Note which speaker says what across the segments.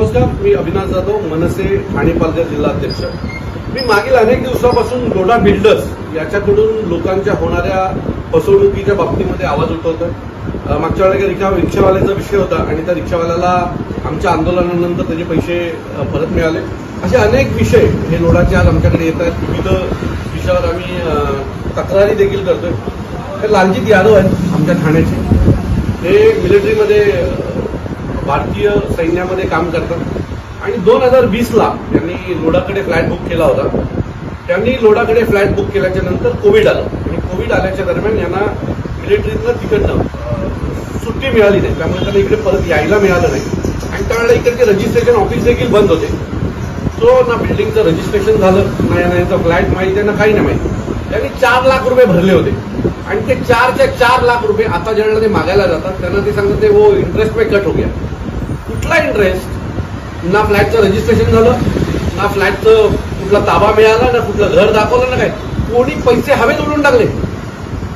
Speaker 1: नमस्कार, मी अविनाश जाधव, मनसे ठाणे पालघर जिल्हाध्यक्ष। मी मागील अनेक दिवसापासून लोढा बिल्डर्स याच्याकडून लोकांच्या होणाऱ्या फसवणुकीच्या बाबतीमध्ये आवाज उठवतोय। मागच्या वेळेला रिक्षावाल्याचा विषय होता आणि त्या रिक्षावाल्याला आमच्या आंदोलनानंतर त्याचे पैसे परत मिळाले। असे अनेक विषय हे लोढाचे आज आमच्याकडे येत आहेत। विविध विषयावर आम्ही तक्रारी देखील करतोय। हे लालजीत यादव आहेत आमच्या ठाण्याचे, हे मिलिटरीमध्ये भारतीय सैन्यामध्ये काम करतात आणि 2020ला त्यांनी लोढाकडे फ्लॅट बुक केला होता। त्यांनी लोढाकडे फ्लॅट बुक केल्याच्या नंतर कोविड आलं आणि कोविड आल्याच्या दरम्यान यांना मिलिटरीतनं तिकडनं सुट्टी मिळाली नाही, त्यामुळे त्यांना इकडे परत यायला मिळालं नाही आणि त्यावेळेला इकडचे रजिस्ट्रेशन ऑफिस देखील बंद होते। सो ना बिल्डिंगचं रजिस्ट्रेशन झालं, ना यांचा फ्लॅट माहिती आहे, ना काही नाही माहिती। त्यांनी 4 लाख रुपये भरले होते आणि ते 4 लाख रुपये आता ज्यांना ते मागायला जातात त्यांना ते सांगतात ते वो इंटरेस्ट पे कट हो गया। कुठला इंटरेस्ट? ना फ्लॅटचं रजिस्ट्रेशन झालं, ना फ्लॅटचं कुठला ताबा मिळाला, ना कुठलं घर दाखवलं, ना काय। कोणी पैसे हवेत उडून टाकले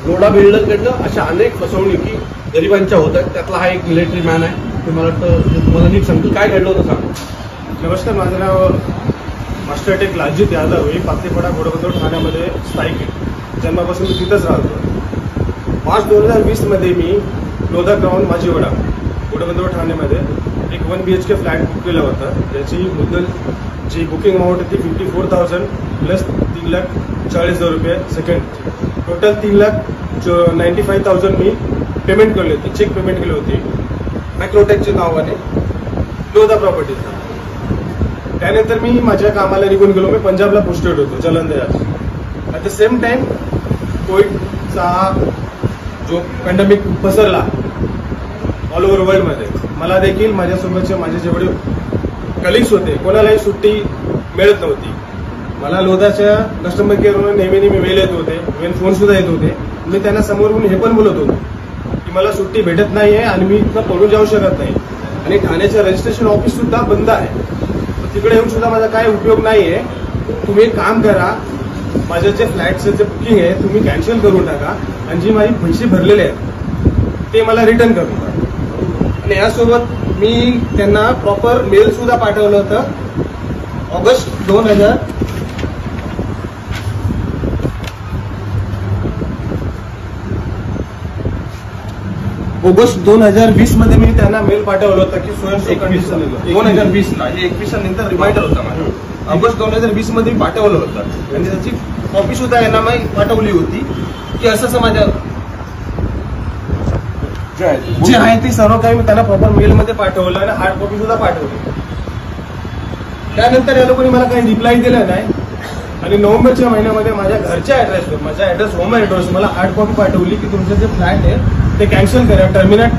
Speaker 1: लोढा बिल्डरकडनं। अशा अनेक फसवणुकी गरिबांच्या होत आहेत। त्यातला हा एक मिलिटरी मॅन आहे। मला वाटतं तुम्हाला नीट सांगतो काय घडलं होतं सांगतो।
Speaker 2: नमस्कार, माझं नाव मास्टर टेक लालजीत यादव आहे। पातेपाडा घोडबंदर ठाण्यामध्ये स्थायिक आहे। जन्मापासून मी तिथंच राहतो। मार्च 2020 मी लोधा ग्राउंड माझीवडा घोडबंदर ठाण्यामध्ये एक 1 BHK फ्लॅट बुक केला होता। त्याची मुद्दल जी बुकिंग अमाऊंट होती 54,000 प्लस 3,40,000 रुपये सेकंड, टोटल 3,95,000 मी पेमेंट केली होती, चेक पेमेंट केली होती मॅक्रोटेकच्या नावाने लोधा प्रॉपर्टीचा। त्यानंतर मी माझ्या कामाला निघून गेलो। मी पंजाबला पोस्टेड होतो Jalandhar. At the same time कोविडचा जो पॅन्डेमिक पसरला ऑल ओव्हर वर्ल्डमध्ये, मला देखील माझ्यासोबतचे माझे जेवढे कलिग्स होते कोणालाही सुट्टी मिळत नव्हती। मला लोधाच्या कस्टमर केअरवरून नेहमी मेल येत होते, इव्हन फोन सुद्धा येत होते। मी त्यांना समोरून हे पण बोलत होतो की मला सुट्टी भेटत नाहीये आणि मी इथं पळून जाऊ शकत नाही आणि ठाण्याचं रजिस्ट्रेशन ऑफिस सुद्धा बंद आहे, तिकडे येऊन सुद्धा माझा काय उपयोग नाहीये। तुम्ही एक काम करा, माझं जे फ्लॅटचं जे बुकिंग आहे तुम्ही कॅन्सल करून टाका आणि जी माझे पैसे भरलेले आहेत ते मला रिटर्न करून टाका। आणि यासोबत मी त्यांना प्रॉपर मेल सुद्धा पाठवलं होतं। ऑगस्ट 2020 मध्ये मी त्यांना मेल पाठवलं होतं की स्वयंसेवी कंडिशन 2020ला, हे 21 नंतर रिमाइंडर होता माझा। ऑगस्ट 2020 मध्ये पाठवलं होतं आणि त्याची कॉपी सुद्धा यांना मी पाठवली होती की असं माझ्या जे आहे ते सर्व काही मी त्यांना प्रॉपर मेलमध्ये पाठवलं आणि हार्ड कॉपी सुद्धा पाठवली। त्यानंतर या लोकांनी मला काही रिप्लाय दिला नाही आणि नोव्हेंबरच्या महिन्यामध्ये माझ्या घरच्या ऍड्रेसवर, माझ्या होम ऍड्रेस मला हार्ड कॉपी पाठवली की तुमचं जे फ्लॅट आहे ते कॅन्सल करा, टर्मिनेट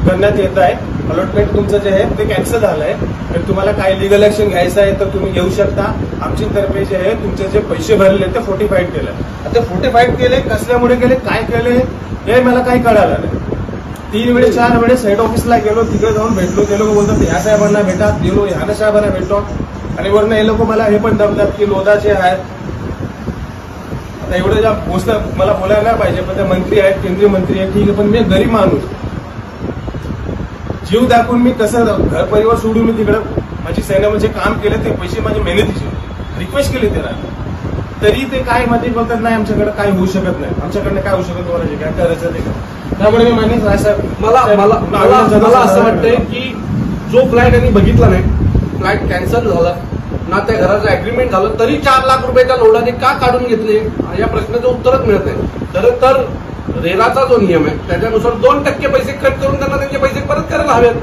Speaker 2: करण्यात येत आहे, अलॉटमेंट तुमचं जे आहे ते कॅन्सल झालंय आणि तुम्हाला काय लिगल ऍक्शन घ्यायचं आहे तर तुम्ही घेऊ शकता। आमची तर्फे जे आहे तुमचे जे पैसे भरले ते 45 केले। आता 45 केले कसल्यामुळे केले, काय केले हे मला काही कळालं नाही। 3 वेळेस 4 वेळेस हेड ऑफिसला गेलो, तिकडे जाऊन भेटलो। ते लोक बोलतात ह्या साहेबांना भेटा, गेलो ह्या साहेबांना भेटलो आणि वरनं हे लोक मला हे पण दमतात की लोधाचे आहेत। आता एवढं ज्या गोष्ट मला बोलायला नाही पाहिजे, पण ते मंत्री आहेत, केंद्रीय मंत्री आहेत, ठीक आहे, पण मी गरीब माणूस जीव दाखवून मी कसं घर परिवार सोडून मी तिकडं माझी सैन्यामध्ये काम केलं, ते पैसे माझे मेहनतीचे रिक्वेस्ट केली त्याला, तरी ते काय मध्ये बोलतात नाही आमच्याकडे काय होऊ शकत नाही, आमच्याकडनं काय होऊ शकत नाही, काय करायचं ते काय। त्यामुळे मी मान्य
Speaker 1: मला असं वाटतंय की जो फ्लॅट यांनी बघितला नाही, फ्लॅट कॅन्सल झाला ना, त्या घराचं अग्रीमेंट झालं, तरी 4 लाख रुपये त्या लोढाने का काढून घेतले या प्रश्नाचं उत्तरच मिळत नाही। खरं तर रेराचा जो नियम आहे त्याच्यानुसार 2% पैसे कट करून त्यांना त्यांचे पैसे परत करायला हवेत।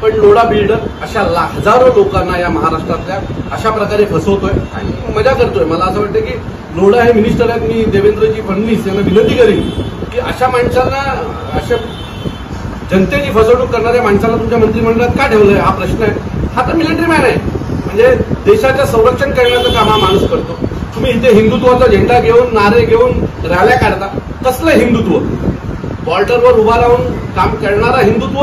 Speaker 1: पण लोढा बिल्डर अशा हजारो लोकांना या महाराष्ट्रातल्या अशा प्रकारे फसवतोय आणि मजा करतोय। मला असं वाटतं की लोढा हे मिनिस्टर आहेत, मी देवेंद्रजी फडणवीस यांना विनंती करीन की अशा माणसांना, अशा जनतेची फसवणूक करणाऱ्या माणसाला तुमच्या मंत्रिमंडळात का ठेवलंय हा प्रश्न आहे। हा तर मिलिटरी मॅन आहे, म्हणजे देशाचं संरक्षण करण्याचं काम हा माणूस करतो। तुम्ही इथे हिंदुत्वाचा झेंडा घेऊन, नारे घेऊन रॅल्या काढता, कसलं हिंदुत्व? बॉर्डरवर उभा राहून काम करणारा हिंदुत्व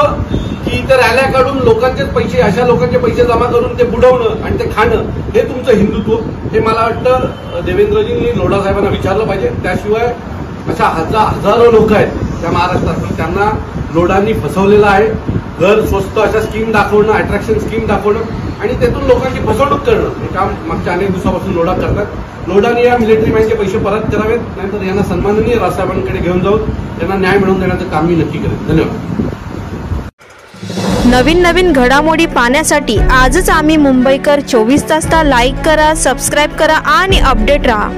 Speaker 1: की इतर रॅल्या काढून लोकांचे पैसे, अशा लोकांचे पैसे जमा करून ते बुडवणं आणि ते खाणं हे तुमचं हिंदुत्व? हे मला वाटतं देवेंद्रजींनी लोढा साहेबांना विचारलं पाहिजे। त्याशिवाय अशा हजारो लोक आहेत त्या महाराष्ट्रात, पण त्यांना लोढांनी फसवलेलं आहे. घर स्वस्त अशा स्कीम दाखवणं, अट्रॅक्शन स्कीम दाखवणं आणि त्यातून लोकांची फसवणूक करणं हे काम मागच्या अनेक दिवसापासून लोढा करतात. लोढांनी या मिलिटरी मॅनचे पैसे परत करावेत, नाहीतर यांना सन्माननीय राजसाहेबांकडे घेऊन जाऊन त्यांना न्याय मिळवून देण्याचं काम मी नक्की करेन. धन्यवाद.
Speaker 3: नवीन घडामोडी पाहण्यासाठी आजच आम्ही मुंबईकर 24 तासला लाईक करा, सबस्क्राईब करा आणि अपडेट रहा.